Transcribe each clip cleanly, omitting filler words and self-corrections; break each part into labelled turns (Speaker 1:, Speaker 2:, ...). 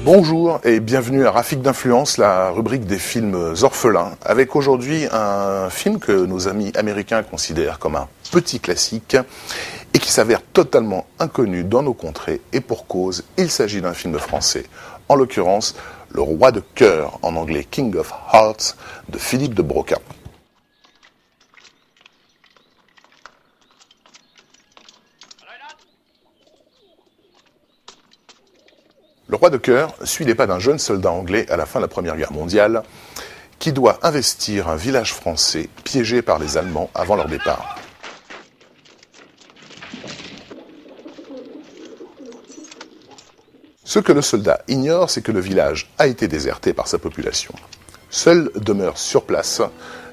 Speaker 1: Bonjour et bienvenue à Rafik d'Influence, la rubrique des films orphelins, avec aujourd'hui un film que nos amis américains considèrent comme un petit classique et qui s'avère totalement inconnu dans nos contrées, et pour cause, il s'agit d'un film français, en l'occurrence Le Roi de Cœur, en anglais King of Hearts, de Philippe de Broca. Le Roi de Cœur suit les pas d'un jeune soldat anglais à la fin de la Première Guerre mondiale qui doit investir un village français piégé par les Allemands avant leur départ. Ce que le soldat ignore, c'est que le village a été déserté par sa population. Seuls demeurent sur place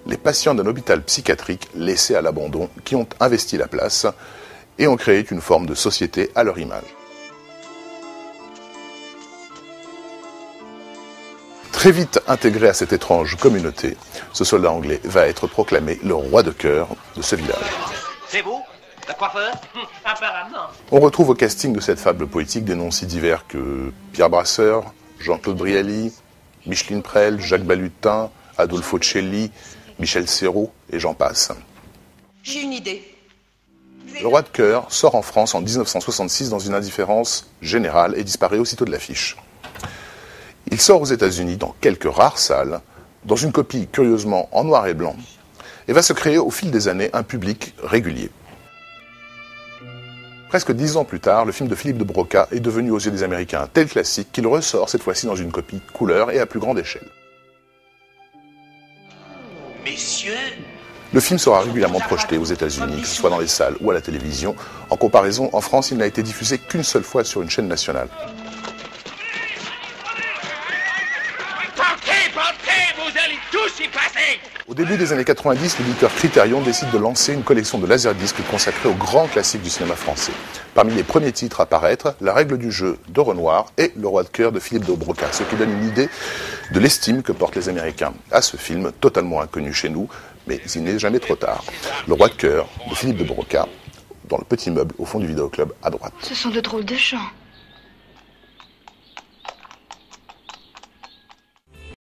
Speaker 1: les patients d'un hôpital psychiatrique laissés à l'abandon qui ont investi la place et ont créé une forme de société à leur image. Très vite intégré à cette étrange communauté, ce soldat anglais va être proclamé le roi de cœur de ce village.
Speaker 2: C'est vous, le coiffeur? Apparemment.
Speaker 1: On retrouve au casting de cette fable poétique des noms si divers que Pierre Brasseur, Jean-Claude Brialy, Micheline Prel, Jacques Balutin, Adolfo Celli, Michel Serrault et j'en passe.
Speaker 3: J'ai une idée.
Speaker 1: Le Roi de Cœur sort en France en 1966 dans une indifférence générale et disparaît aussitôt de l'affiche. Il sort aux États-Unis dans quelques rares salles, dans une copie curieusement en noir et blanc, et va se créer au fil des années un public régulier. Presque 10 ans plus tard, le film de Philippe de Broca est devenu aux yeux des Américains un tel classique qu'il ressort cette fois-ci dans une copie couleur et à plus grande échelle.
Speaker 2: Messieurs,
Speaker 1: Le film sera régulièrement projeté aux États-Unis, que ce soit dans les salles ou à la télévision. En comparaison, en France, il n'a été diffusé qu'une seule fois sur une chaîne nationale.
Speaker 2: vous allez tous y passer.
Speaker 1: Au début des années 90, l'éditeur Criterion décide de lancer une collection de laserdiscs consacrée aux grands classiques du cinéma français. Parmi les premiers titres à paraître, La règle du jeu de Renoir et Le Roi de Cœur de Philippe de Broca, ce qui donne une idée de l'estime que portent les Américains à ce film, totalement inconnu chez nous, mais il n'est jamais trop tard. Le Roi de Cœur de Philippe de Broca, dans le petit meuble au fond du vidéoclub à droite.
Speaker 4: Ce sont de drôles de chants.